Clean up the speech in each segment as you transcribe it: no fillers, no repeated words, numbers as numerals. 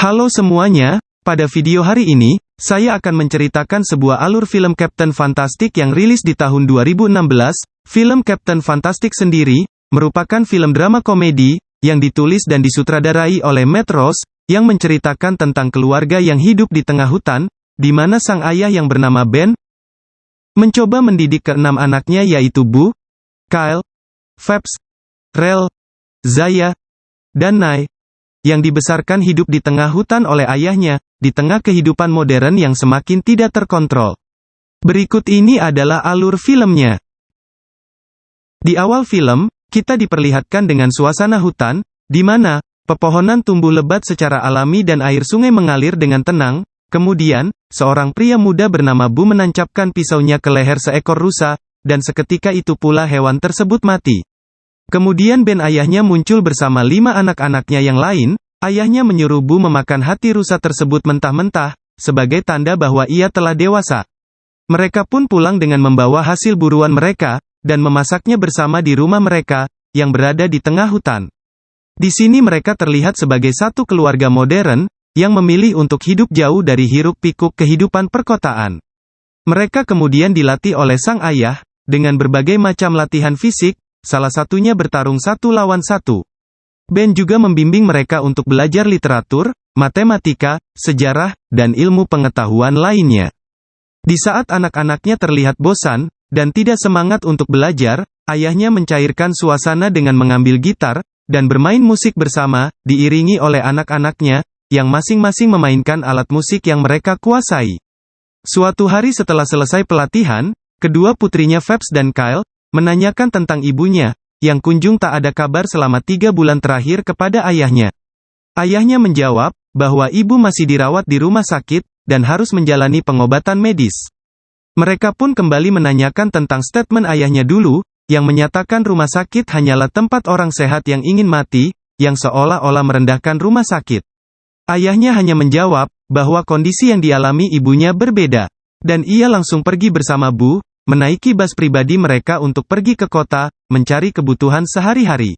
Halo semuanya, pada video hari ini, saya akan menceritakan sebuah alur film Captain Fantastic yang rilis di tahun 2016. Film Captain Fantastic sendiri, merupakan film drama komedi, yang ditulis dan disutradarai oleh Matt Ross, yang menceritakan tentang keluarga yang hidup di tengah hutan, di mana sang ayah yang bernama Ben, mencoba mendidik keenam anaknya yaitu Boo, Kyle, Phelps, Rel, Zaya, dan Nye, yang dibesarkan hidup di tengah hutan oleh ayahnya, di tengah kehidupan modern yang semakin tidak terkontrol. Berikut ini adalah alur filmnya. Di awal film, kita diperlihatkan dengan suasana hutan, di mana pepohonan tumbuh lebat secara alami dan air sungai mengalir dengan tenang. Kemudian, seorang pria muda bernama Boo menancapkan pisaunya ke leher seekor rusa, dan seketika itu pula hewan tersebut mati. Kemudian Ben ayahnya muncul bersama 5 anak-anaknya yang lain. Ayahnya menyuruh Boo memakan hati rusa tersebut mentah-mentah, sebagai tanda bahwa ia telah dewasa. Mereka pun pulang dengan membawa hasil buruan mereka, dan memasaknya bersama di rumah mereka, yang berada di tengah hutan. Di sini mereka terlihat sebagai satu keluarga modern, yang memilih untuk hidup jauh dari hiruk-pikuk kehidupan perkotaan. Mereka kemudian dilatih oleh sang ayah, dengan berbagai macam latihan fisik, salah satunya bertarung 1 lawan 1. Ben juga membimbing mereka untuk belajar literatur, matematika, sejarah, dan ilmu pengetahuan lainnya. Di saat anak-anaknya terlihat bosan, dan tidak semangat untuk belajar, ayahnya mencairkan suasana dengan mengambil gitar, dan bermain musik bersama, diiringi oleh anak-anaknya, yang masing-masing memainkan alat musik yang mereka kuasai. Suatu hari setelah selesai pelatihan, kedua putrinya Phelps dan Kyle, menanyakan tentang ibunya, yang kunjung tak ada kabar selama 3 bulan terakhir kepada ayahnya. Ayahnya menjawab, bahwa ibu masih dirawat di rumah sakit, dan harus menjalani pengobatan medis. Mereka pun kembali menanyakan tentang statement ayahnya dulu, yang menyatakan rumah sakit hanyalah tempat orang sehat yang ingin mati, yang seolah-olah merendahkan rumah sakit. Ayahnya hanya menjawab, bahwa kondisi yang dialami ibunya berbeda. Dan ia langsung pergi bersama Boo, menaiki bus pribadi mereka untuk pergi ke kota, mencari kebutuhan sehari-hari.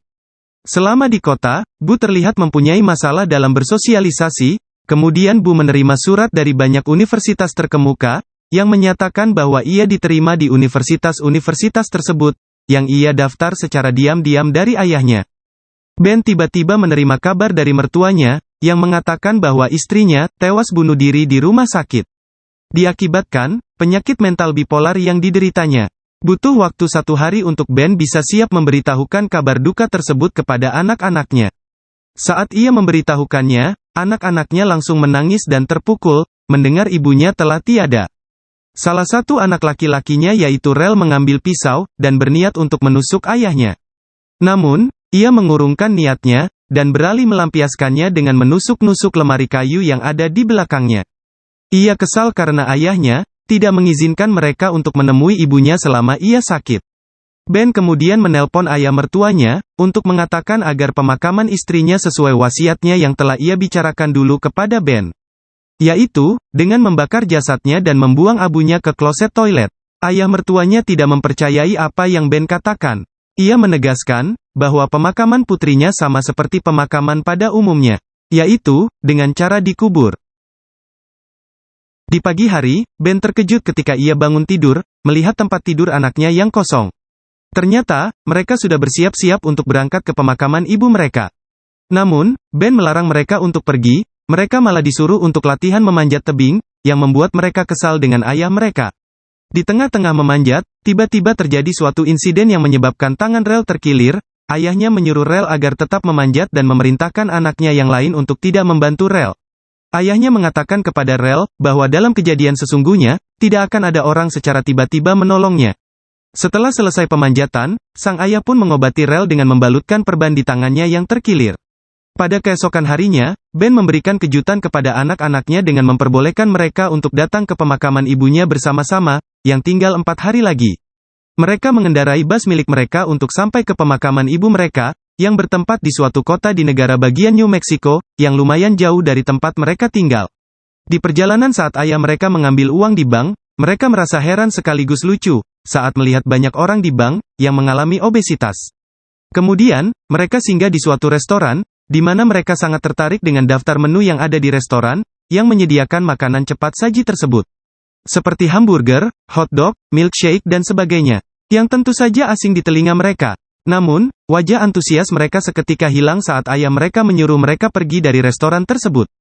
Selama di kota, Boo terlihat mempunyai masalah dalam bersosialisasi, kemudian Boo menerima surat dari banyak universitas terkemuka, yang menyatakan bahwa ia diterima di universitas-universitas tersebut, yang ia daftar secara diam-diam dari ayahnya. Ben tiba-tiba menerima kabar dari mertuanya, yang mengatakan bahwa istrinya tewas bunuh diri di rumah sakit. Diakibatkan penyakit mental bipolar yang dideritanya. Butuh waktu 1 hari untuk Ben bisa siap memberitahukan kabar duka tersebut kepada anak-anaknya. Saat ia memberitahukannya, anak-anaknya langsung menangis dan terpukul, mendengar ibunya telah tiada. Salah satu anak laki-lakinya yaitu Rel mengambil pisau, dan berniat untuk menusuk ayahnya. Namun, ia mengurungkan niatnya, dan beralih melampiaskannya dengan menusuk-nusuk lemari kayu yang ada di belakangnya. Ia kesal karena ayahnya tidak mengizinkan mereka untuk menemui ibunya selama ia sakit. Ben kemudian menelpon ayah mertuanya, untuk mengatakan agar pemakaman istrinya sesuai wasiatnya yang telah ia bicarakan dulu kepada Ben. Yaitu, dengan membakar jasadnya dan membuang abunya ke kloset toilet. Ayah mertuanya tidak mempercayai apa yang Ben katakan. Ia menegaskan, bahwa pemakaman putrinya sama seperti pemakaman pada umumnya. Yaitu, dengan cara dikubur. Di pagi hari, Ben terkejut ketika ia bangun tidur, melihat tempat tidur anaknya yang kosong. Ternyata, mereka sudah bersiap-siap untuk berangkat ke pemakaman ibu mereka. Namun, Ben melarang mereka untuk pergi, mereka malah disuruh untuk latihan memanjat tebing, yang membuat mereka kesal dengan ayah mereka. Di tengah-tengah memanjat, tiba-tiba terjadi suatu insiden yang menyebabkan tangan Rel terkilir, ayahnya menyuruh Rel agar tetap memanjat dan memerintahkan anaknya yang lain untuk tidak membantu Rel. Ayahnya mengatakan kepada Rel, bahwa dalam kejadian sesungguhnya, tidak akan ada orang secara tiba-tiba menolongnya. Setelah selesai pemanjatan, sang ayah pun mengobati Rel dengan membalutkan perban di tangannya yang terkilir. Pada keesokan harinya, Ben memberikan kejutan kepada anak-anaknya dengan memperbolehkan mereka untuk datang ke pemakaman ibunya bersama-sama, yang tinggal 4 hari lagi. Mereka mengendarai bus milik mereka untuk sampai ke pemakaman ibu mereka, yang bertempat di suatu kota di negara bagian New Mexico, yang lumayan jauh dari tempat mereka tinggal. Di perjalanan saat ayah mereka mengambil uang di bank, mereka merasa heran sekaligus lucu, saat melihat banyak orang di bank, yang mengalami obesitas. Kemudian, mereka singgah di suatu restoran, di mana mereka sangat tertarik dengan daftar menu yang ada di restoran, yang menyediakan makanan cepat saji tersebut. Seperti hamburger, hotdog, milkshake dan sebagainya, yang tentu saja asing di telinga mereka. Namun, wajah antusias mereka seketika hilang saat ayah mereka menyuruh mereka pergi dari restoran tersebut.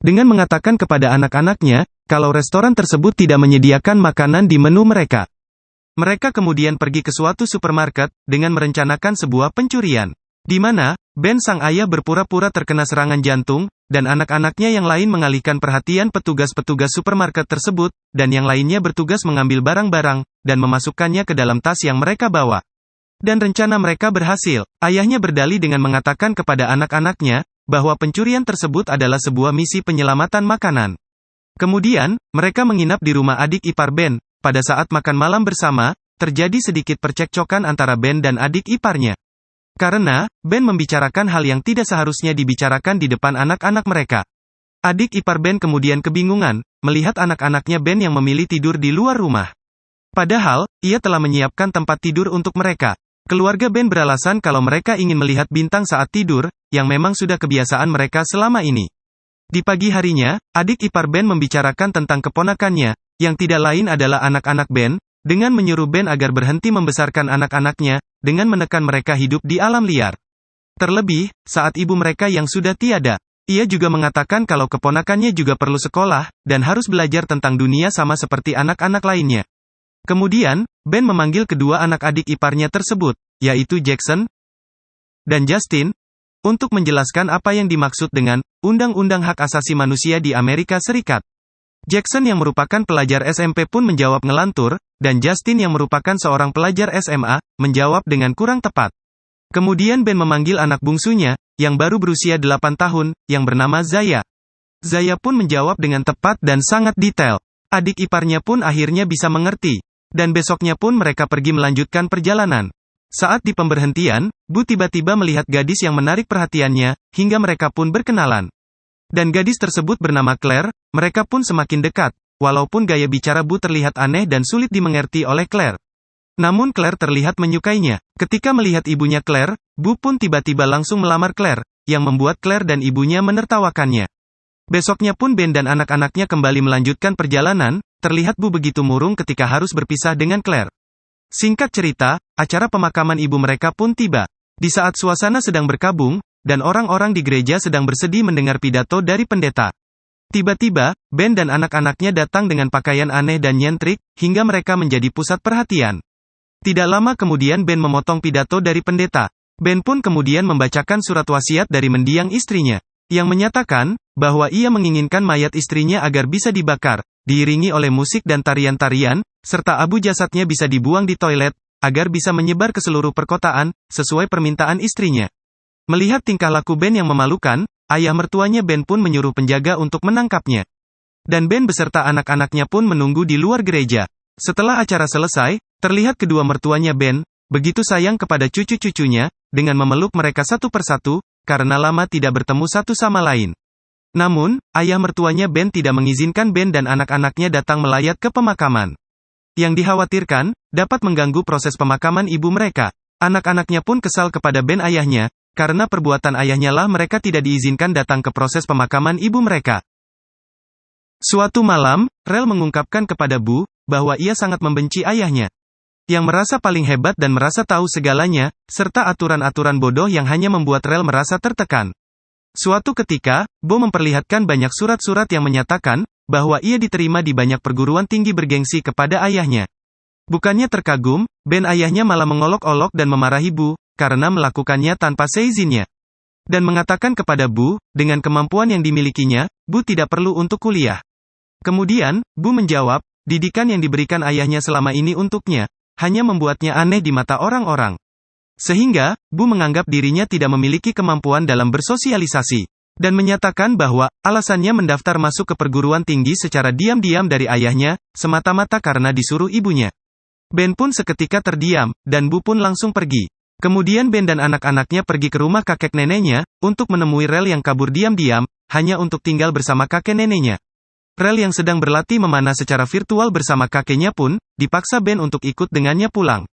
Dengan mengatakan kepada anak-anaknya, kalau restoran tersebut tidak menyediakan makanan di menu mereka. Mereka kemudian pergi ke suatu supermarket, dengan merencanakan sebuah pencurian. Di mana, Ben sang ayah berpura-pura terkena serangan jantung, dan anak-anaknya yang lain mengalihkan perhatian petugas-petugas supermarket tersebut, dan yang lainnya bertugas mengambil barang-barang, dan memasukkannya ke dalam tas yang mereka bawa. Dan rencana mereka berhasil. Ayahnya berdalih dengan mengatakan kepada anak-anaknya, bahwa pencurian tersebut adalah sebuah misi penyelamatan makanan. Kemudian, mereka menginap di rumah adik ipar Ben. Pada saat makan malam bersama, terjadi sedikit percekcokan antara Ben dan adik iparnya. Karena, Ben membicarakan hal yang tidak seharusnya dibicarakan di depan anak-anak mereka. Adik ipar Ben kemudian kebingungan, melihat anak-anaknya Ben yang memilih tidur di luar rumah. Padahal, ia telah menyiapkan tempat tidur untuk mereka. Keluarga Ben beralasan kalau mereka ingin melihat bintang saat tidur, yang memang sudah kebiasaan mereka selama ini. Di pagi harinya, adik ipar Ben membicarakan tentang keponakannya, yang tidak lain adalah anak-anak Ben, dengan menyuruh Ben agar berhenti membesarkan anak-anaknya, dengan menekan mereka hidup di alam liar. Terlebih, saat ibu mereka yang sudah tiada. Ia juga mengatakan kalau keponakannya juga perlu sekolah, dan harus belajar tentang dunia sama seperti anak-anak lainnya. Kemudian, Ben memanggil kedua anak adik iparnya tersebut, yaitu Jackson dan Justin, untuk menjelaskan apa yang dimaksud dengan Undang-Undang Hak Asasi Manusia di Amerika Serikat. Jackson yang merupakan pelajar SMP pun menjawab ngelantur, dan Justin yang merupakan seorang pelajar SMA, menjawab dengan kurang tepat. Kemudian Ben memanggil anak bungsunya, yang baru berusia 8 tahun, yang bernama Zaya. Zaya pun menjawab dengan tepat dan sangat detail. Adik iparnya pun akhirnya bisa mengerti. Dan besoknya pun mereka pergi melanjutkan perjalanan. Saat di pemberhentian, Bu tiba-tiba melihat gadis yang menarik perhatiannya, hingga mereka pun berkenalan. Dan gadis tersebut bernama Claire, mereka pun semakin dekat, walaupun gaya bicara Bu terlihat aneh dan sulit dimengerti oleh Claire. Namun Claire terlihat menyukainya. Ketika melihat ibunya Claire, Bu pun tiba-tiba langsung melamar Claire, yang membuat Claire dan ibunya menertawakannya. Besoknya pun Ben dan anak-anaknya kembali melanjutkan perjalanan, terlihat Bu begitu murung ketika harus berpisah dengan Claire. Singkat cerita, acara pemakaman ibu mereka pun tiba. Di saat suasana sedang berkabung, dan orang-orang di gereja sedang bersedih mendengar pidato dari pendeta. Tiba-tiba, Ben dan anak-anaknya datang dengan pakaian aneh dan nyentrik, hingga mereka menjadi pusat perhatian. Tidak lama kemudian Ben memotong pidato dari pendeta. Ben pun kemudian membacakan surat wasiat dari mendiang istrinya, yang menyatakan, bahwa ia menginginkan mayat istrinya agar bisa dibakar, diiringi oleh musik dan tarian-tarian, serta abu jasadnya bisa dibuang di toilet, agar bisa menyebar ke seluruh perkotaan, sesuai permintaan istrinya. Melihat tingkah laku Ben yang memalukan, ayah mertuanya Ben pun menyuruh penjaga untuk menangkapnya. Dan Ben beserta anak-anaknya pun menunggu di luar gereja. Setelah acara selesai, terlihat kedua mertuanya Ben, begitu sayang kepada cucu-cucunya, dengan memeluk mereka satu persatu, karena lama tidak bertemu satu sama lain. Namun, ayah mertuanya Ben tidak mengizinkan Ben dan anak-anaknya datang melayat ke pemakaman. Yang dikhawatirkan, dapat mengganggu proses pemakaman ibu mereka. Anak-anaknya pun kesal kepada Ben ayahnya, karena perbuatan ayahnya lah mereka tidak diizinkan datang ke proses pemakaman ibu mereka. Suatu malam, Rel mengungkapkan kepada Bu, bahwa ia sangat membenci ayahnya. Yang merasa paling hebat dan merasa tahu segalanya, serta aturan-aturan bodoh yang hanya membuat Rel merasa tertekan. Suatu ketika, Bo memperlihatkan banyak surat-surat yang menyatakan, bahwa ia diterima di banyak perguruan tinggi bergengsi kepada ayahnya. Bukannya terkagum, Ben ayahnya malah mengolok-olok dan memarahi Bu, karena melakukannya tanpa seizinnya. Dan mengatakan kepada Bu, dengan kemampuan yang dimilikinya, Bu tidak perlu untuk kuliah. Kemudian, Bu menjawab, didikan yang diberikan ayahnya selama ini untuknya, hanya membuatnya aneh di mata orang-orang. Sehingga, Bu menganggap dirinya tidak memiliki kemampuan dalam bersosialisasi. Dan menyatakan bahwa, alasannya mendaftar masuk ke perguruan tinggi secara diam-diam dari ayahnya, semata-mata karena disuruh ibunya. Ben pun seketika terdiam, dan Bu pun langsung pergi. Kemudian Ben dan anak-anaknya pergi ke rumah kakek neneknya, untuk menemui Rel yang kabur diam-diam, hanya untuk tinggal bersama kakek neneknya. Rel yang sedang berlatih memanah secara virtual bersama kakeknya pun, dipaksa Ben untuk ikut dengannya pulang.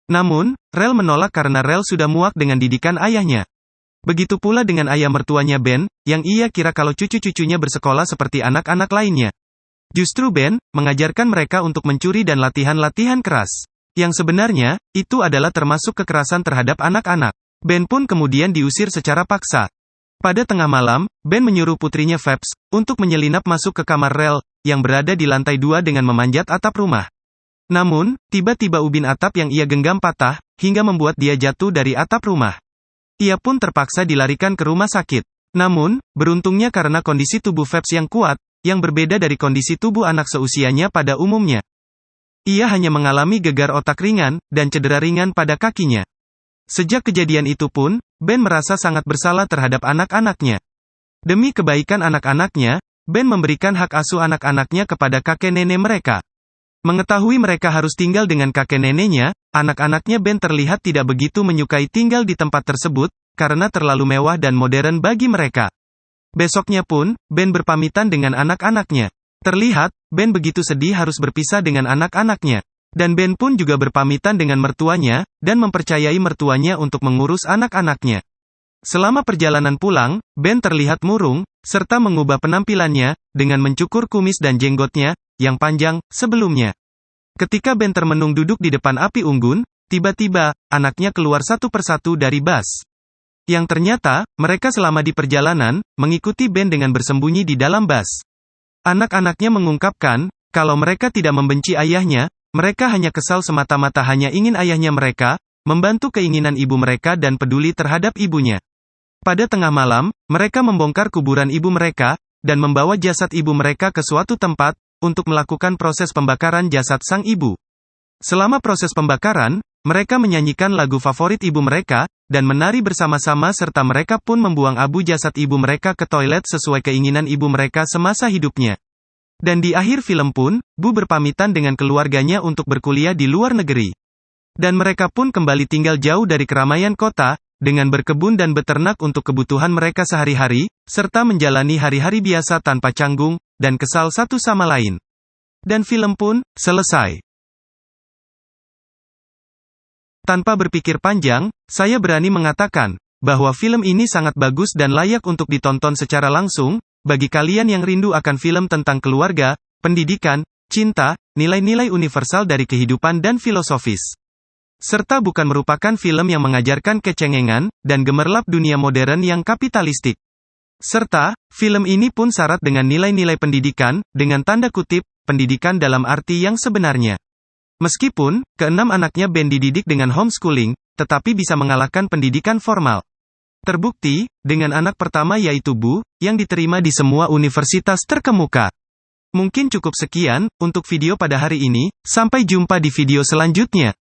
Namun, Rel menolak karena Rel sudah muak dengan didikan ayahnya. Begitu pula dengan ayah mertuanya Ben, yang ia kira kalau cucu-cucunya bersekolah seperti anak-anak lainnya. Justru Ben, mengajarkan mereka untuk mencuri dan latihan-latihan keras. Yang sebenarnya, itu adalah termasuk kekerasan terhadap anak-anak. Ben pun kemudian diusir secara paksa. Pada tengah malam, Ben menyuruh putrinya Phelps, untuk menyelinap masuk ke kamar Rel, yang berada di lantai 2 dengan memanjat atap rumah. Namun, tiba-tiba ubin atap yang ia genggam patah, hingga membuat dia jatuh dari atap rumah. Ia pun terpaksa dilarikan ke rumah sakit. Namun, beruntungnya karena kondisi tubuh Phelps yang kuat, yang berbeda dari kondisi tubuh anak seusianya pada umumnya. Ia hanya mengalami gegar otak ringan, dan cedera ringan pada kakinya. Sejak kejadian itu pun, Ben merasa sangat bersalah terhadap anak-anaknya. Demi kebaikan anak-anaknya, Ben memberikan hak asuh anak-anaknya kepada kakek nenek mereka. Mengetahui mereka harus tinggal dengan kakek neneknya, anak-anaknya Ben terlihat tidak begitu menyukai tinggal di tempat tersebut, karena terlalu mewah dan modern bagi mereka. Besoknya pun, Ben berpamitan dengan anak-anaknya. Terlihat, Ben begitu sedih harus berpisah dengan anak-anaknya. Dan Ben pun juga berpamitan dengan mertuanya, dan mempercayai mertuanya untuk mengurus anak-anaknya. Selama perjalanan pulang, Ben terlihat murung, serta mengubah penampilannya, dengan mencukur kumis dan jenggotnya, yang panjang, sebelumnya. Ketika Ben termenung duduk di depan api unggun, tiba-tiba, anaknya keluar satu persatu dari bus. Yang ternyata, mereka selama di perjalanan, mengikuti Ben dengan bersembunyi di dalam bus. Anak-anaknya mengungkapkan, kalau mereka tidak membenci ayahnya, mereka hanya kesal semata-mata hanya ingin ayahnya mereka, membantu keinginan ibu mereka dan peduli terhadap ibunya. Pada tengah malam, mereka membongkar kuburan ibu mereka, dan membawa jasad ibu mereka ke suatu tempat, untuk melakukan proses pembakaran jasad sang ibu. Selama proses pembakaran, mereka menyanyikan lagu favorit ibu mereka, dan menari bersama-sama serta mereka pun membuang abu jasad ibu mereka ke toilet sesuai keinginan ibu mereka semasa hidupnya. Dan di akhir film pun, Bu berpamitan dengan keluarganya untuk berkuliah di luar negeri. Dan mereka pun kembali tinggal jauh dari keramaian kota, dengan berkebun dan beternak untuk kebutuhan mereka sehari-hari, serta menjalani hari-hari biasa tanpa canggung, dan kesal satu sama lain. Dan film pun, selesai. Tanpa berpikir panjang, saya berani mengatakan, bahwa film ini sangat bagus dan layak untuk ditonton secara langsung, bagi kalian yang rindu akan film tentang keluarga, pendidikan, cinta, nilai-nilai universal dari kehidupan dan filosofis. Serta bukan merupakan film yang mengajarkan kecengengan, dan gemerlap dunia modern yang kapitalistik. Serta, film ini pun syarat dengan nilai-nilai pendidikan, dengan tanda kutip, pendidikan dalam arti yang sebenarnya. Meskipun, keenam anaknya Ben dididik dengan homeschooling, tetapi bisa mengalahkan pendidikan formal. Terbukti, dengan anak pertama yaitu Bu, yang diterima di semua universitas terkemuka. Mungkin cukup sekian, untuk video pada hari ini, sampai jumpa di video selanjutnya.